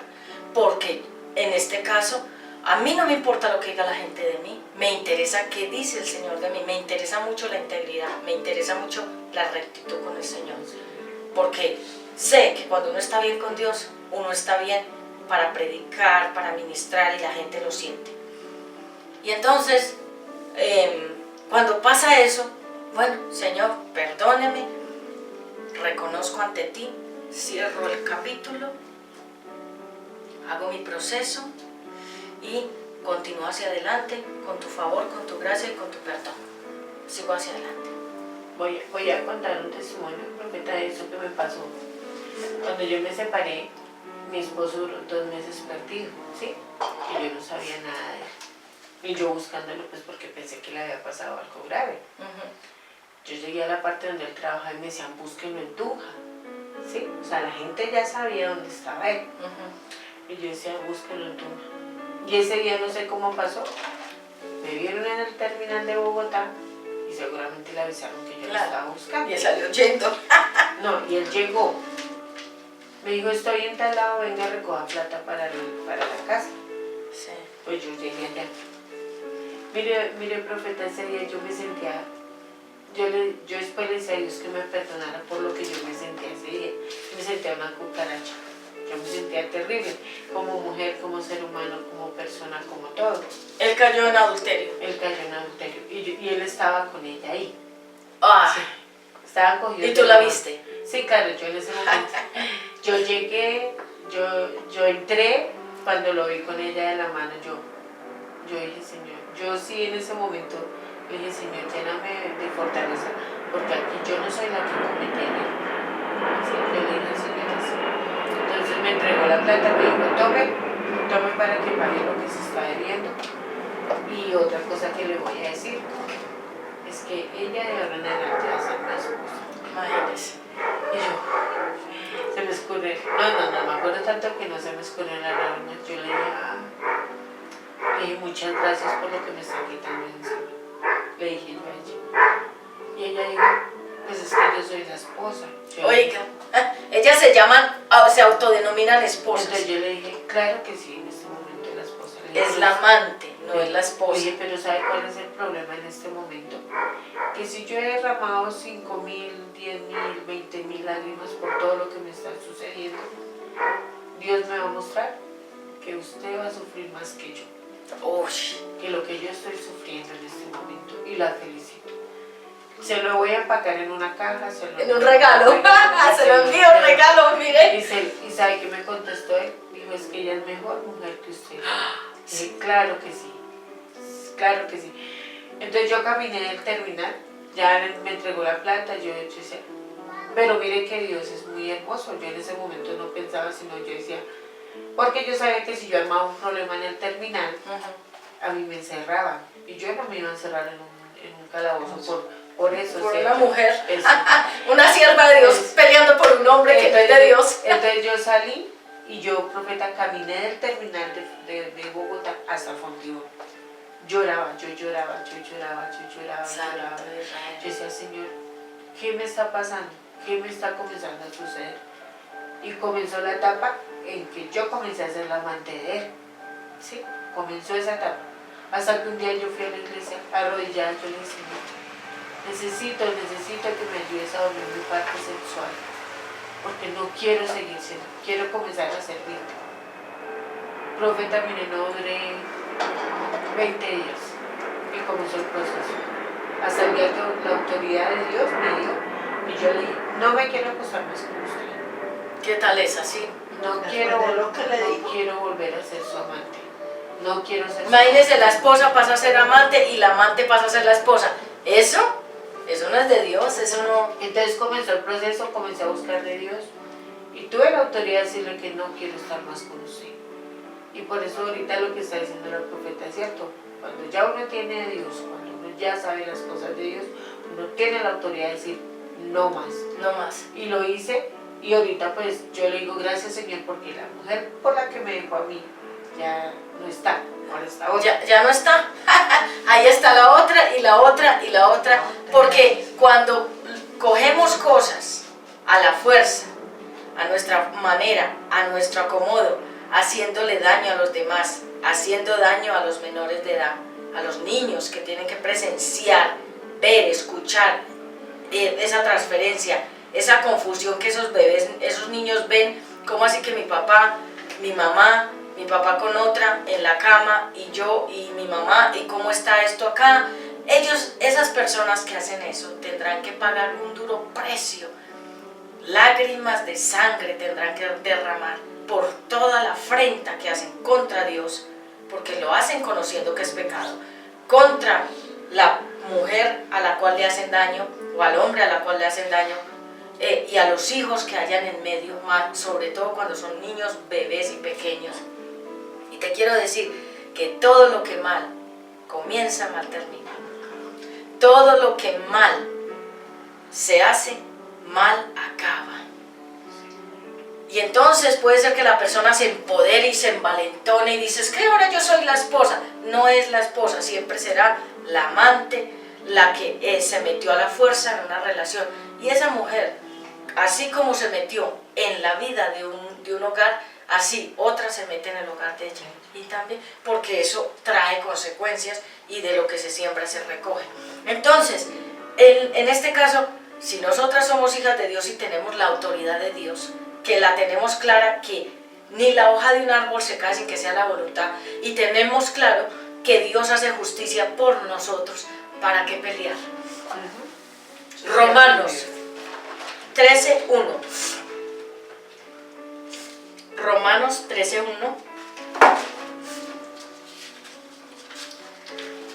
porque en este caso a mí no me importa lo que diga la gente de mí, me interesa qué dice el Señor de mí, me interesa mucho la integridad, me interesa mucho la rectitud con el Señor, porque sé que cuando uno está bien con Dios, uno está bien para predicar, para ministrar y la gente lo siente. Y entonces, cuando pasa eso, bueno, Señor, perdóneme, reconozco ante ti, cierro el capítulo, hago mi proceso y continúo hacia adelante con tu favor, con tu gracia y con tu perdón. Sigo hacia adelante. Voy a contar un testimonio, profeta, de eso que me pasó. Cuando yo me separé, mi esposo duró 2 meses perdido, ¿sí? Y yo no sabía nada de él. Y yo buscándolo, pues porque pensé que le había pasado algo grave. Yo llegué a la parte donde él trabajaba y me decían, búsquenlo en Tunja, ¿sí? O sea, la gente ya sabía dónde estaba él. Y yo decía, búsquenlo en Tunja. Y ese día no sé cómo pasó. Me vieron en el terminal de Bogotá y seguramente le avisaron que yo lo estaba buscando. Y él salió yendo. No, y él llegó. Me dijo, estoy en tal lado, venga, recoja plata para la casa. Sí. Pues yo llegué allá. Mire, profeta, ese día yo me sentía, yo después le decía a Dios que me perdonara por lo que yo me sentía ese día. Me sentía una cucaracha. Yo me sentía terrible, como mujer, como ser humano, como persona, como todo. Él cayó en adulterio. Él cayó en adulterio y él estaba con ella ahí. Ah. Sí. Estaban cogidos. ¿Y tú la viste? Sí, claro, yo en ese momento. Yo llegué, yo entré, cuando lo vi con ella de la mano, yo dije, Señor, yo sí en ese momento le dije, Señor, lléname de fortaleza, porque aquí yo no soy la que cometí en él. Sí, yo le dije al Señor así. Entonces me entregó la plata, me dijo, tome para que pague lo que se está debiendo. Y otra cosa que le voy a decir, es que ella de ahora en adelante va a ser mi esposa. Imagínese. Y yo, se me escurre, no, me acuerdo tanto que no se me escurre la lágrima. Yo le dije, muchas gracias por lo que me está quitando encima. Le dije yo a ella. Y ella dijo, pues es que yo soy la esposa. Oiga, ellas se autodenominan esposas. Entonces yo le dije, claro que sí, en este momento la esposa. Es la amante, no es la esposa. Oye, pero ¿sabe cuál es el problema en este momento? Que si yo he derramado 5.000, 10.000, 20.000 lágrimas por todo lo que me está sucediendo, Dios me va a mostrar que usted va a sufrir más que yo. Que lo que yo estoy sufriendo en este momento, y la felicito. Se lo voy a empacar en una caja, en un regalo. Se lo envío un regalo, mire. Y ¿sabe qué me contestó él? Dijo, es que ella es mejor mujer que usted. Sí. Claro que sí, claro que sí. Entonces yo caminé del terminal, ya me entregó la plata, yo decía, pero mire que Dios es muy hermoso. Yo en ese momento no pensaba, sino yo decía, porque yo sabía que si yo armaba un problema en el terminal, a mí me encerraban, y yo no me iba a encerrar en un calabozo por eso. Por una mujer, una sierva de Dios peleando por un hombre que no es de Dios. Entonces yo salí y yo, profeta, caminé del terminal de Bogotá hasta Fontibón. Lloraba. Yo decía, Señor, ¿qué me está pasando? ¿Qué me está comenzando a suceder? Y comenzó la etapa en que yo comencé a ser la amante de él. ¿Sí? Comenzó esa etapa. Hasta que un día yo fui a la iglesia arrodillada, yo le dije, Señor, necesito que me ayudes a dormir mi parte sexual, porque no quiero seguir siendo, quiero comenzar a servirte. Profeta, mire, no duré 20 días y comenzó el proceso. Hasta el día que la autoridad de Dios me dio y yo le dije, no me quiero acostar más con usted. ¿Qué tal es así? No quiero volver a ser su amante. No quiero ser su Imagínese, amante. la esposa pasa a ser amante y la amante pasa a ser la esposa. Eso no es de Dios, eso no... Entonces comenzó el proceso, comencé a buscar de Dios y tuve la autoridad de decirle que no quiero estar más con usted. Y por eso ahorita lo que está diciendo la profeta es cierto. Cuando ya uno tiene a Dios, cuando uno ya sabe las cosas de Dios, uno tiene la autoridad de decir no más. No más. Y lo hice y ahorita pues yo le digo gracias Señor porque la mujer por la que me dejó a mí ya no está, ahora está otra. Ya no está. Ahí está la otra y la otra y la otra. Porque cuando cogemos cosas a la fuerza, a nuestra manera, a nuestro acomodo, haciéndole daño a los demás, haciendo daño a los menores de edad, a los niños que tienen que presenciar, ver, escuchar esa transferencia, esa confusión que esos bebés, esos niños ven, ¿cómo así que mi papá, mi mamá, mi papá con otra en la cama y yo y mi mamá y cómo está esto acá? Ellos, esas personas que hacen eso tendrán que pagar un duro precio, lágrimas de sangre tendrán que derramar por toda la afrenta que hacen contra Dios, porque lo hacen conociendo que es pecado, contra la mujer a la cual le hacen daño o al hombre a la cual le hacen daño, y a los hijos que hayan en medio, sobre todo cuando son niños, bebés y pequeños. Y te quiero decir que todo lo que mal comienza, mal termina. Todo lo que mal se hace, mal acaba. Y entonces puede ser que la persona se empodere y se envalentone y dices que ahora yo soy la esposa. No es la esposa, siempre será la amante, la que se metió a la fuerza en una relación. Y esa mujer, así como se metió en la vida de un hogar, así otra se mete en el hogar de ella. Y también porque eso trae consecuencias y de lo que se siembra se recoge. Entonces, en este caso, si nosotras somos hijas de Dios y tenemos la autoridad de Dios, que la tenemos clara, que ni la hoja de un árbol se cae sin que sea la voluntad, y tenemos claro que Dios hace justicia por nosotros, ¿para qué pelear? Romanos 13:1. Romanos 13:1.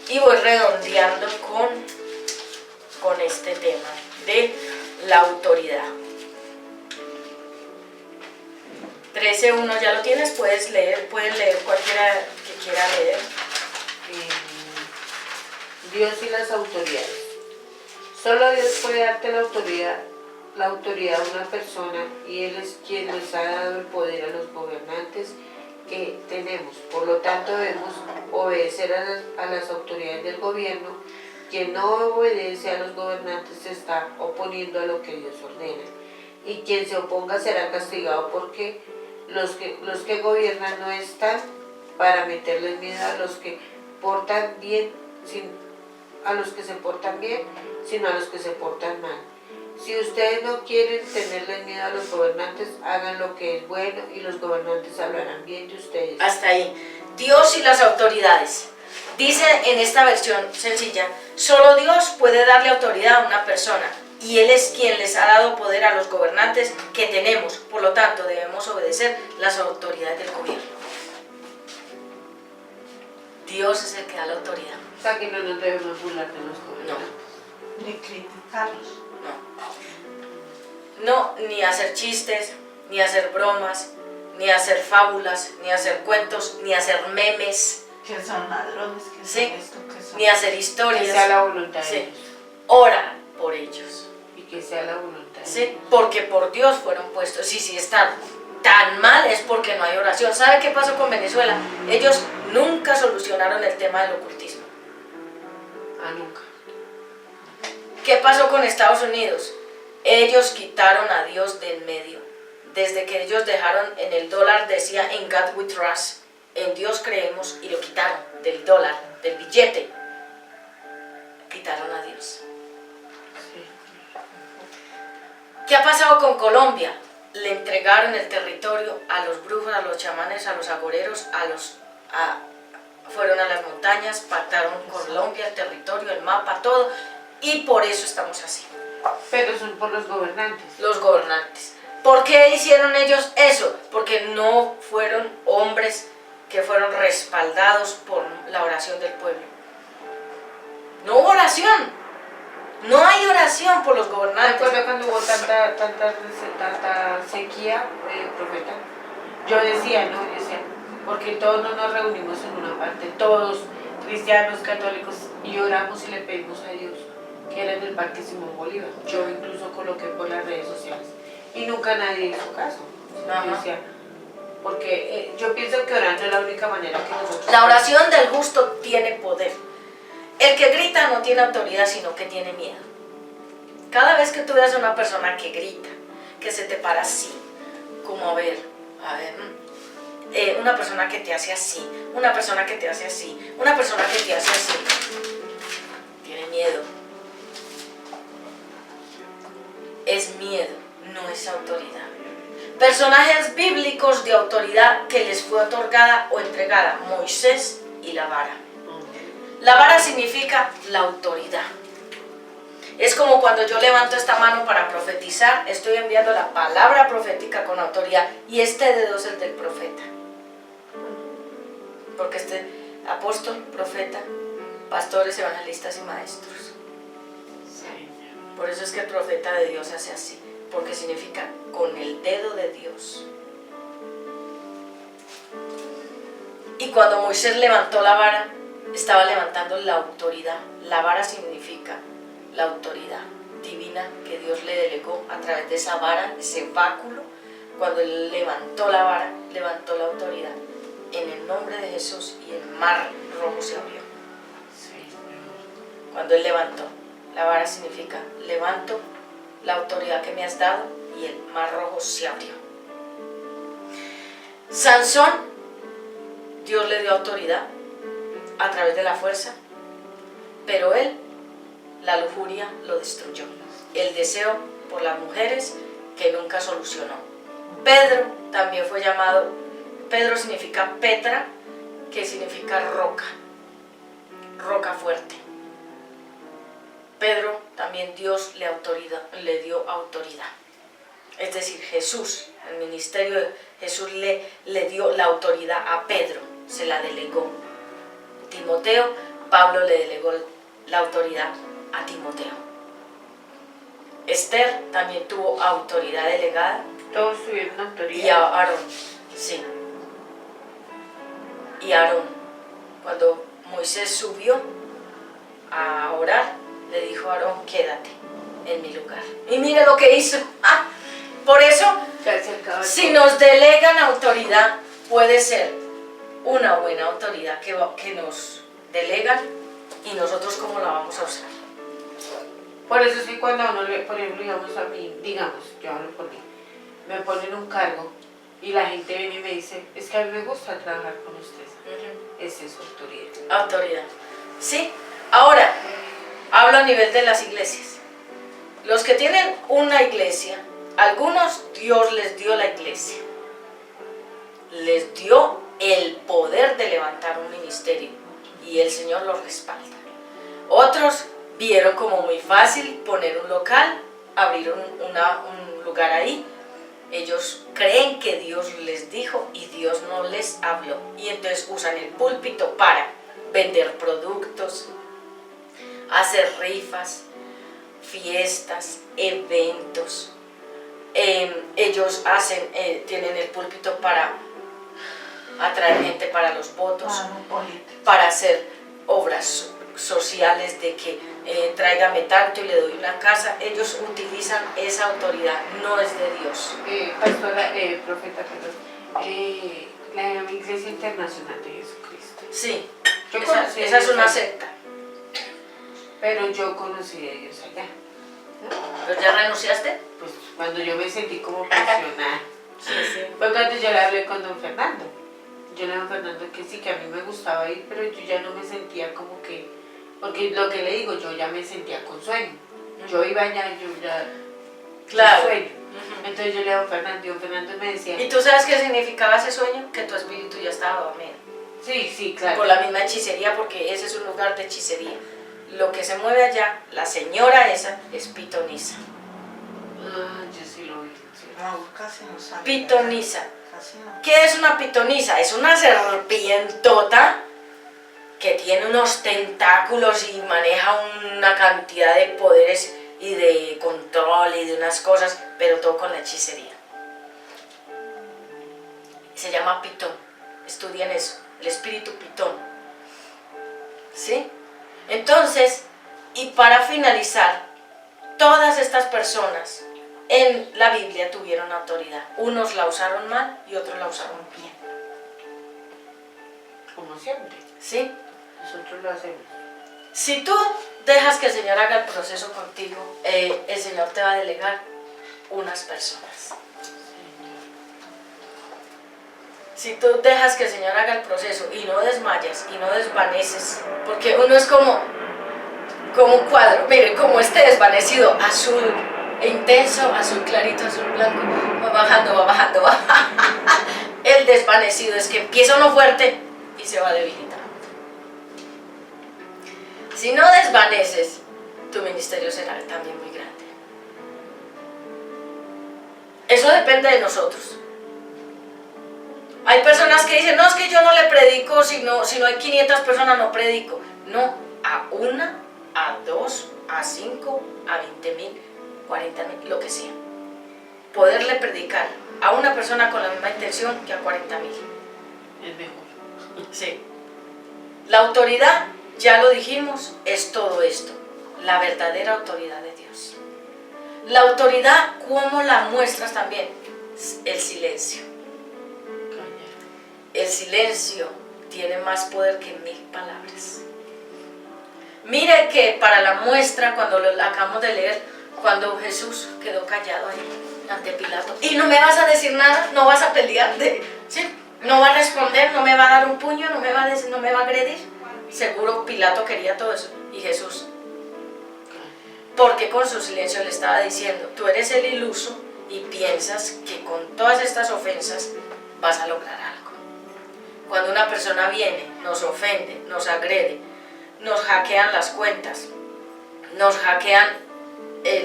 Y voy redondeando con este tema de la autoridad. 13:1, ¿ya lo tienes? Puedes leer cualquiera que quiera leer. Dios y las autoridades. Solo Dios puede darte la autoridad a una persona y Él es quien les ha dado el poder a los gobernantes que tenemos. Por lo tanto debemos obedecer a las autoridades del gobierno. Quien no obedece a los gobernantes se está oponiendo a lo que Dios ordena. Y quien se oponga será castigado porque los que gobiernan no están para meterles miedo a los que portan bien, a los que se portan bien, sino a los que se portan mal. Si ustedes no quieren tenerles miedo a los gobernantes, hagan lo que es bueno y los gobernantes hablarán bien de ustedes. Hasta ahí. Dios y las autoridades. Dice en esta versión sencilla, solo Dios puede darle autoridad a una persona. Y Él es quien les ha dado poder a los gobernantes que tenemos. Por lo tanto, debemos obedecer las autoridades del gobierno. Dios es el que da la autoridad. O sea que no nos debemos burlar de los gobernantes. Ni criticarlos. No, ni hacer chistes, ni hacer bromas, ni hacer fábulas, ni hacer cuentos, ni hacer memes. Que son ladrones, que Sí. son esto, que son... Ni hacer Que historias. sea la voluntad de Sí. Dios. Ora por ellos. Y que sea la voluntad de ¿Sí? Dios. Porque por Dios fueron puestos. Y si están tan mal es porque no hay oración. ¿Sabe qué pasó con Venezuela? Ellos nunca solucionaron el tema del ocultismo. Nunca. ¿Qué pasó con Estados Unidos? Ellos quitaron a Dios del medio. Desde que ellos dejaron en el dólar, decía en God we trust, en Dios creemos, y lo quitaron del dólar, del billete. Quitaron a Dios. ¿Qué ha pasado con Colombia? Le entregaron el territorio a los brujos, a los chamanes, a los agoreros, fueron a las montañas, pactaron Colombia, el territorio, el mapa, todo, y por eso estamos así. Pero son por los gobernantes. Los gobernantes. ¿Por qué hicieron ellos eso? Porque no fueron hombres que fueron respaldados por la oración del pueblo. No hubo oración. No hay oración por los gobernantes. Recuerdo cuando hubo tanta sequía, profeta. Yo decía, porque todos no nos reunimos en una parte, todos cristianos, católicos, y oramos y le pedimos a Dios que era en el Parque Simón Bolívar. Yo incluso coloqué por las redes sociales y nunca nadie hizo caso. Yo decía, porque yo pienso que orando es la única manera que nosotros... La oración del justo tiene poder. El que grita no tiene autoridad, sino que tiene miedo. Cada vez que tú veas a una persona que grita, que se te para así, como una persona que te hace así, una persona que te hace así, una persona que te hace así, tiene miedo. Es miedo, no es autoridad. Personajes bíblicos de autoridad que les fue otorgada o entregada: Moisés y la vara. La vara significa la autoridad. Es como cuando yo levanto esta mano para profetizar, estoy enviando la palabra profética con autoridad, y este dedo es el del profeta. Porque este apóstol, profeta, pastores, evangelistas y maestros. Por eso es que el profeta de Dios hace así, porque significa con el dedo de Dios. Y cuando Moisés levantó la vara, estaba levantando la autoridad. La vara significa la autoridad divina que Dios le delegó a través de esa vara, ese báculo. Cuando él levantó la vara, levantó la autoridad. En el nombre de Jesús, y el mar rojo se abrió. Cuando él levantó, la vara significa levanto la autoridad que me has dado, y el mar rojo se abrió. Sansón, Dios le dio autoridad a través de la fuerza, pero él, la lujuria lo destruyó. El deseo por las mujeres que nunca solucionó. Pedro también fue llamado, Pedro significa Petra, que significa roca, roca fuerte. Pedro también Dios le dio autoridad. Es decir, Jesús, el ministerio de Jesús le dio la autoridad a Pedro, se la delegó. Timoteo, Pablo le delegó la autoridad a Timoteo. Esther también tuvo autoridad delegada. Todos tuvieron autoridad. Y a Aarón, sí. Y Aarón, cuando Moisés subió a orar, le dijo a Aarón: quédate en mi lugar. Y mire lo que hizo. Por eso, si nos delegan autoridad, puede ser una buena autoridad que nos delegan, y nosotros cómo la vamos a usar. Por eso es que cuando a uno, por ejemplo, digamos a mí, yo hablo por mí, me ponen un cargo y la gente viene y me dice: es que a mí me gusta trabajar con ustedes. Esa es autoridad. Autoridad. Sí. Ahora, hablo a nivel de las iglesias. Los que tienen una iglesia, algunos Dios les dio la iglesia. Les dio el poder de levantar un ministerio, y el Señor los respalda. Otros vieron como muy fácil poner un local, abrir un lugar ahí. Ellos creen que Dios les dijo y Dios no les habló, y entonces usan el púlpito para vender productos, hacer rifas, fiestas, eventos. Ellos tienen el púlpito para atraer gente para los votos, para hacer obras sociales de que tráigame tanto y le doy una casa. Ellos utilizan esa autoridad, no es de Dios. Pastora, profeta, perdón, la Iglesia Internacional de Jesucristo. Sí, esa es una secta. Pero yo conocí a Dios allá, ¿no? ¿Pero ya renunciaste? Pues cuando yo me sentí como presionada, Sí. fue cuando yo le hablé con don Fernando. Yo le dije a don Fernando que sí, que a mí me gustaba ir, pero yo ya no me sentía como que, porque lo que le digo, yo ya me sentía con sueño. Yo iba allá, yo ya Claro. un sueño. Entonces yo le digo a Fernando me decía... ¿Y tú sabes qué significaba ese sueño? Que tu espíritu ya estaba dormido. Sí, claro. Por la misma hechicería, porque ese es un lugar de hechicería. Lo que se mueve allá, la señora esa, es pitonisa. Ah, yo sí lo vi. Sí. No, casi no sabe. Pitonisa. Casi no. ¿Qué es una pitonisa? Es una serpientota que tiene unos tentáculos y maneja una cantidad de poderes y de control y de unas cosas, pero todo con la hechicería. Se llama pitón. Estudian eso, el espíritu pitón. ¿Sí? Entonces, y para finalizar, todas estas personas en la Biblia tuvieron autoridad. Unos la usaron mal y otros la usaron bien. Como siempre. ¿Sí? Nosotros lo hacemos. Si tú dejas que el Señor haga el proceso contigo, el Señor te va a delegar unas personas. Si tú dejas que el Señor haga el proceso y no desmayas y no desvaneces, porque uno es como un cuadro, mire, como este desvanecido, azul intenso, azul clarito, azul blanco, va bajando, va bajando, va bajando. El desvanecido es que empieza uno fuerte y se va debilitando. Si no desvaneces, tu ministerio será también muy grande. Eso depende de nosotros. Hay personas que dicen, no, es que yo no le predico, si no hay 500 personas no predico. No, a una, a dos, a 5, a 20,000, 40,000, lo que sea. Poderle predicar a una persona con la misma intención que a 40,000. Es mejor. Sí. La autoridad, ya lo dijimos, es todo esto. La verdadera autoridad de Dios. La autoridad, ¿cómo la muestras también? El silencio. El silencio tiene más poder que 1000 palabras. Mire que para la muestra, cuando lo acabamos de leer, cuando Jesús quedó callado ahí ante Pilato, y no me vas a decir nada, no vas a pelear, ¿sí? No va a responder, no me va a dar un puño, no me va a agredir. Seguro Pilato quería todo eso. Y Jesús, porque con su silencio le estaba diciendo, tú eres el iluso y piensas que con todas estas ofensas vas a lograr algo. Cuando una persona viene, nos ofende, nos agrede, nos hackean las cuentas, nos hackean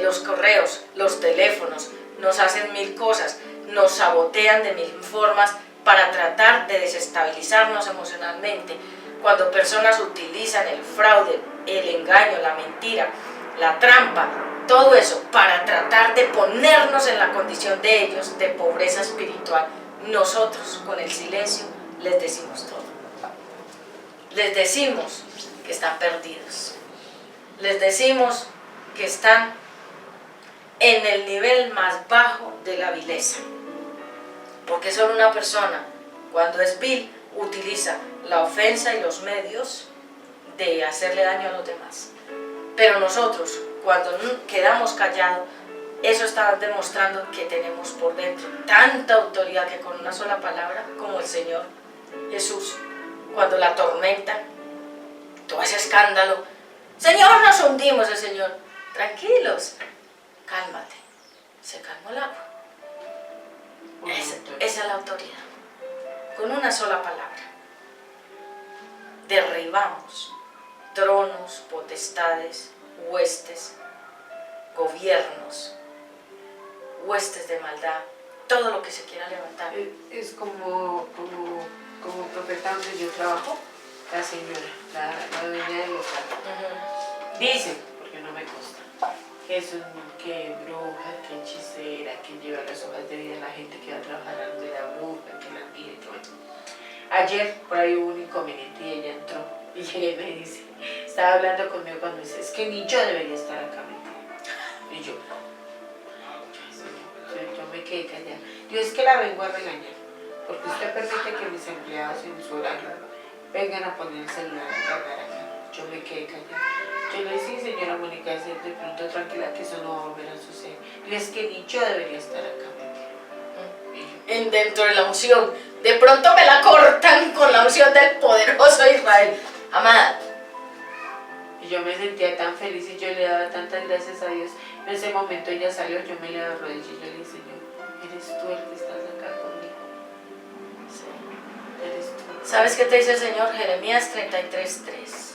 los correos, los teléfonos, nos hacen 1000 cosas, nos sabotean de 1000 formas para tratar de desestabilizarnos emocionalmente. Cuando personas utilizan el fraude, el engaño, la mentira, la trampa, todo eso para tratar de ponernos en la condición de ellos, de pobreza espiritual, nosotros con el silencio les decimos todo. Les decimos que están perdidos. Les decimos que están en el nivel más bajo de la vileza. Porque solo una persona, cuando es vil, utiliza la ofensa y los medios de hacerle daño a los demás. Pero nosotros, cuando quedamos callados, eso está demostrando que tenemos por dentro tanta autoridad que con una sola palabra, como el Señor Jesús, cuando la tormenta, todo ese escándalo, Señor, nos hundimos, el Señor, tranquilos, cálmate, se calmó el agua. Esa es la autoridad. Con una sola palabra derribamos tronos, potestades, huestes, gobiernos, huestes de maldad, todo lo que se quiera levantar. Es como profeta donde yo trabajo, la señora, la dueña del local. Dicen, porque no me consta, que bruja, que hechicera, que lleva las hojas de vida a la gente que va a trabajar a donde la bruja, que la mire, que bueno. Ayer por ahí hubo un inconveniente y ella entró y llegué y me dice, estaba hablando conmigo cuando me dice, es que ni yo debería estar acá metida. Y yo me quedé callada. Yo es que la vengo a regañar, porque usted permite que mis empleados en su horario vengan a poner el celular a cargar acá. Yo me quedé callada. Yo le dije, sí, señora Mónica, de pronto tranquila que eso no va a volver a suceder. Y es que ni yo debería estar acá metida. Dentro de la unción, de pronto me la cortan con la unción del poderoso Israel. Amada, Y yo me sentía tan feliz y yo le daba tantas gracias a Dios. En ese momento ella salió, yo me le arrodillé y yo le dije, Señor, eres tú el que estás acá conmigo. Sí. Eres tú. ¿Sabes qué te dice el Señor? Jeremías 33:3.